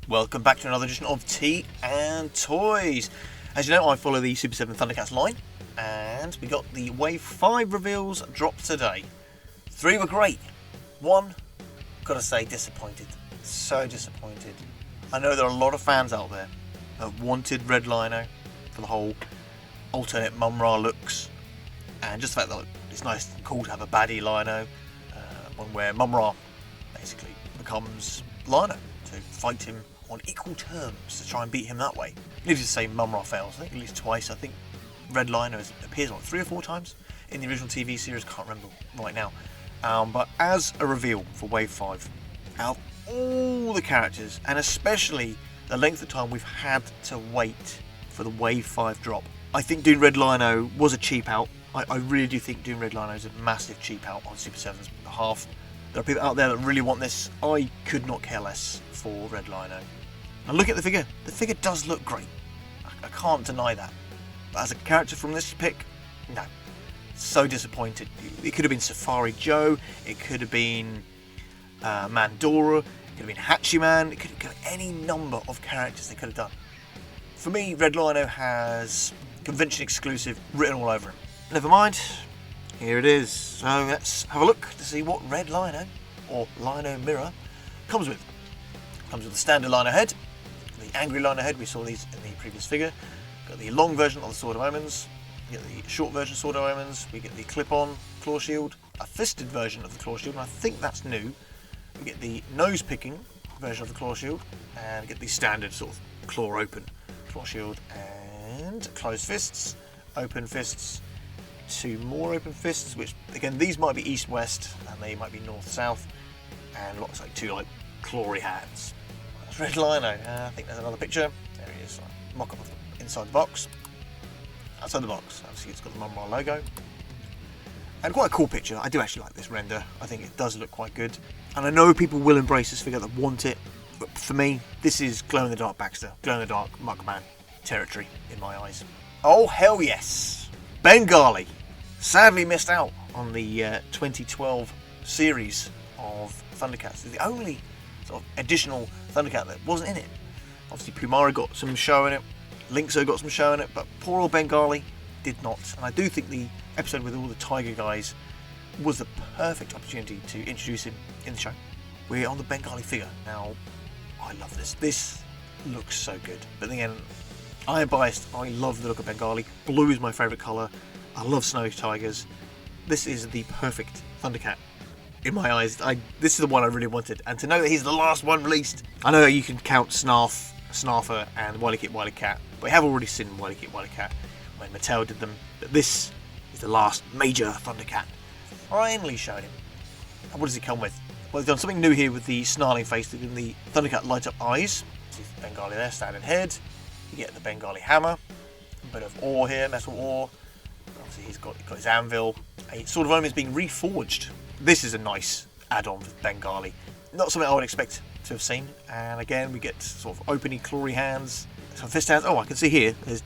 Welcome back to another edition of Tea and Toys. As you know, I follow the Super 7 ThunderCats line, and we got the Wave 5 reveals dropped today. 3 were great. 1, gotta say, disappointed. So disappointed. I know there are a lot of fans out there that wanted Redliner for the whole alternate Mum-Ra looks, and just the fact that it's nice and cool to have a baddie Lino, one where Mum-Ra basically becomes Lino to fight him on equal terms to try and beat him that way. Needless to say, Mum-Ra fails, I think at least twice. I think Redliner appears like 3 or 4 times in the original TV series, can't remember right now. But as a reveal for Wave 5, out of all the characters, and especially the length of time we've had to wait for the Wave 5 drop, I think doing Redliner was a cheap out. I really do think doing Redliner is a massive cheap out on Super 7's behalf. There are people out there that really want this. I could not care less for Redliner. Now look at the figure. The figure does look great. I can't deny that. But as a character from this pick, no. So disappointed. It could have been Safari Joe. It could have been Mandora. It could have been Hachiman. It could have been any number of characters they could have done. For me, Redliner has convention exclusive written all over him. Never mind. Here it is. So let's have a look to see what Redliner, or Lino Mirror, comes with. Comes with the standard Lino head, the angry Lino head, we saw these in the previous figure. Got the long version of the Sword of Omens, we get the short version Sword of Omens, we get the clip-on claw shield, a fisted version of the claw shield, and I think that's new. We get the nose-picking version of the claw shield, and get the standard sort of claw-open claw shield, and closed fists, open fists, 2 more open fists, which again these might be east-west and they might be north-south, and looks like 2 like clawy hands. That's Redliner. I think there's another picture. There he is. Mock-up of the inside the box. Outside the box, obviously it's got the Mum-Ra logo. And quite a cool picture. I do actually like this render. I think it does look quite good. And I know people will embrace this figure that want it, but for me, this is glow-in-the-dark Baxter, glow-in-the-dark Muckman territory in my eyes. Oh hell yes! Bengali! Sadly missed out on the 2012 series of ThunderCats. It's the only sort of additional ThunderCat that wasn't in it. Obviously Pumara got some show in it, Linkso got some show in it, but poor old Bengali did not. And I do think the episode with all the Tiger guys was the perfect opportunity to introduce him in the show. We're on the Bengali figure. Now, I love this. This looks so good. But then again, I am biased. I love the look of Bengali. Blue is my favourite colour. I love snowy tigers. This is the perfect ThunderCat in my eyes. This is the one I really wanted, and to know that he's the last one released. I know you can count Snarfer and Wily Kit Wily Cat, but we have already seen Wily Kit Wily Cat when Mattel did them. But this is the last major ThunderCat. Finally showed him. And what does he come with? Well, they've done something new here with the snarling face. They've given the ThunderCat light up eyes. See the Bengali there, standard head. You get the Bengali hammer, a bit of ore here, metal ore. Obviously he's got his anvil. A Sword of Omens being reforged. This is a nice add-on for Bengali. Not something I would expect to have seen. And again, we get sort of openy, clawy hands. Some fist hands. Oh, I can see here, there's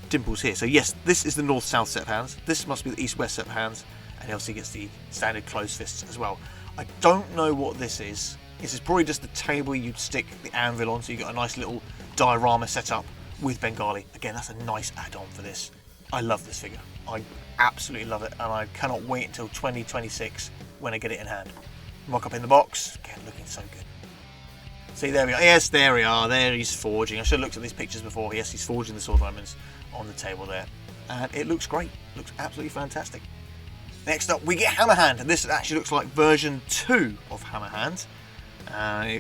dimples here. So yes, this is the north-south set of hands. This must be the east-west set of hands. And he also gets the standard closed fists as well. I don't know what this is. This is probably just the table you'd stick the anvil on, so you got a nice little diorama set up with Bengali. Again, that's a nice add-on for this. I love this figure. I absolutely love it, and I cannot wait until 2026 when I get it in hand. Mock up in the box, again, looking so good. See, there we are. Yes, there we are. There he's forging. I should have looked at these pictures before. Yes, he's forging the Sword of Omens on the table there. And it looks great. Looks absolutely fantastic. Next up, we get Hammerhand, and this actually looks like version 2 of Hammerhand.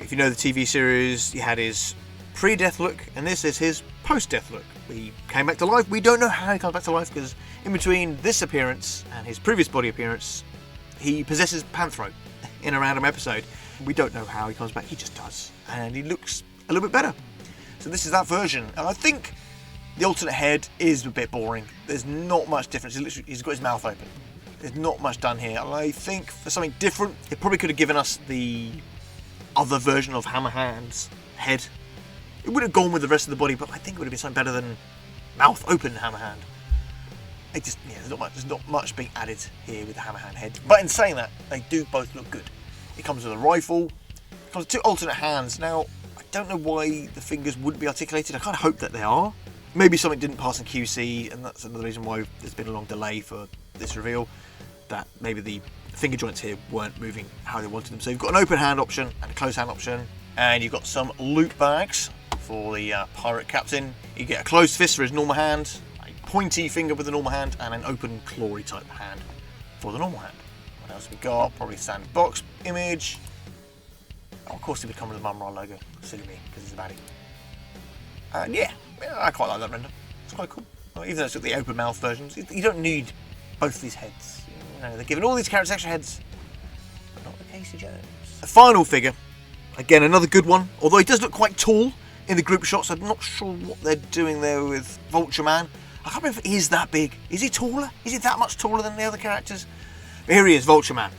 If you know the TV series, he had his pre-death look, and this is his post-death look. He came back to life. We don't know how he comes back to life, because in between this appearance and his previous body appearance, he possesses Panthro in a random episode. We don't know how he comes back, he just does. And he looks a little bit better. So this is that version, and I think the alternate head is a bit boring. There's not much difference. He's got his mouth open. There's not much done here. I think for something different, it probably could have given us the other version of Hammerhand's head. It would have gone with the rest of the body, but I think it would have been something better than mouth open Hammerhand. It just, yeah, there's not much being added here with the Hammerhand head. But in saying that, they do both look good. It comes with a rifle. It comes with 2 alternate hands. Now, I don't know why the fingers wouldn't be articulated. I kind of hope that they are. Maybe something didn't pass in QC, and that's another reason why there's been a long delay for this reveal. That maybe the finger joints here weren't moving how they wanted them. So you've got an open hand option and a closed hand option, and you've got some loot bags for the pirate captain. You get a closed fist for his normal hand, a pointy finger with the normal hand, and an open clawy type hand for the normal hand. What else we got? Probably standard box image. Oh, of course, it would come with the Mumra logo. Silly me, because it's a baddie. And yeah, I quite like that render. It's quite cool. Well, even though it's got the open mouth versions, you don't need both these heads. You know, they're giving all these characters extra heads, but not the Casey Jones. The final figure, again another good one. Although he does look quite tall in the group shots, I'm not sure what they're doing there with Vulture Man. I can't remember if he is that big. Is he taller? Is he that much taller than the other characters? But here he is, Vulture Man,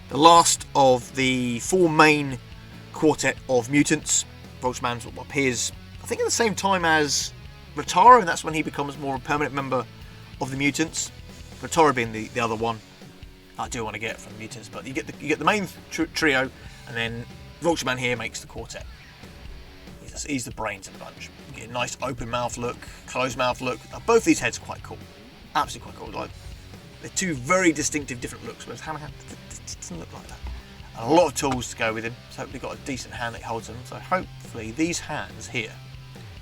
the last of the 4 main quartet of mutants. Vulture Man appears, I think, at the same time as Rotaro, and that's when he becomes more a permanent member of the mutants. Rotaro being the other one I do want to get from mutants, but you get the main trio, and then Vulture Man here makes the quartet. He's the brains of the bunch. You get a nice open mouth look, closed mouth look. Both these heads are quite cool, absolutely quite cool. Like, they're 2 very distinctive different looks, whereas Hammerhand doesn't look like that. And a lot of tools to go with him, so hopefully got a decent hand that holds them. So hopefully these hands here,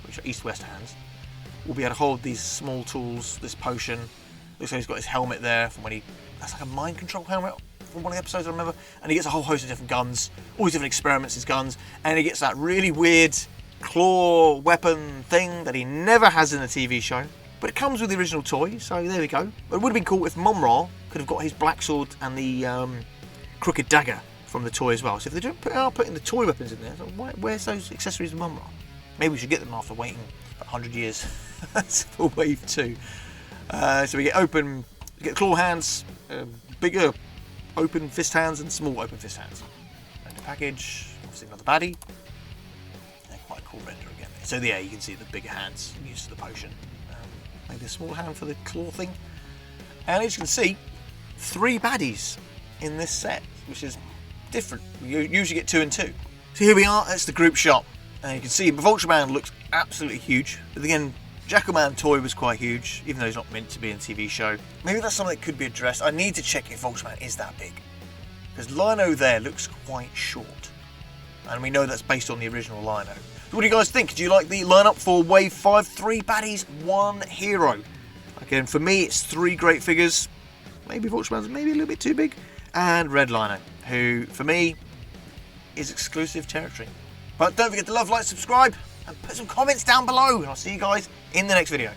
which are east-west hands, will be able to hold these small tools, this potion. Looks like he's got his helmet there from when that's like a mind control helmet from one of the episodes I remember. And he gets a whole host of different guns, all these different experiments, his guns. And he gets that really weird claw weapon thing that he never has in the TV show. But it comes with the original toy, so there we go. But it would have been cool if Mumra could have got his black sword and the crooked dagger from the toy as well. So if they are putting the toy weapons in there, so where's those accessories of Mumra? Maybe we should get them after waiting 100 years for Wave 2. So we get claw hands, bigger open fist hands, and small open fist hands. And the package, obviously another baddie. And quite a cool render again. So yeah, you can see the bigger hands used for the potion. Maybe a small hand for the claw thing. And as you can see, 3 baddies in this set, which is different. You usually get 2 and 2. So here we are, that's the group shot. And you can see Vulture Man looks absolutely huge. But again, Jackalman toy was quite huge, even though he's not meant to be in a TV show. Maybe that's something that could be addressed. I need to check if Vulture Man is that big. Because Lino there looks quite short. And we know that's based on the original Lino. So what do you guys think? Do you like the lineup for Wave 5? 3 baddies, 1 hero. Again, for me, it's 3 great figures. Maybe Vulture Man's maybe a little bit too big. And Redliner, who, for me, is exclusive territory. But don't forget to love, like, subscribe, and put some comments down below. And I'll see you guys in the next video.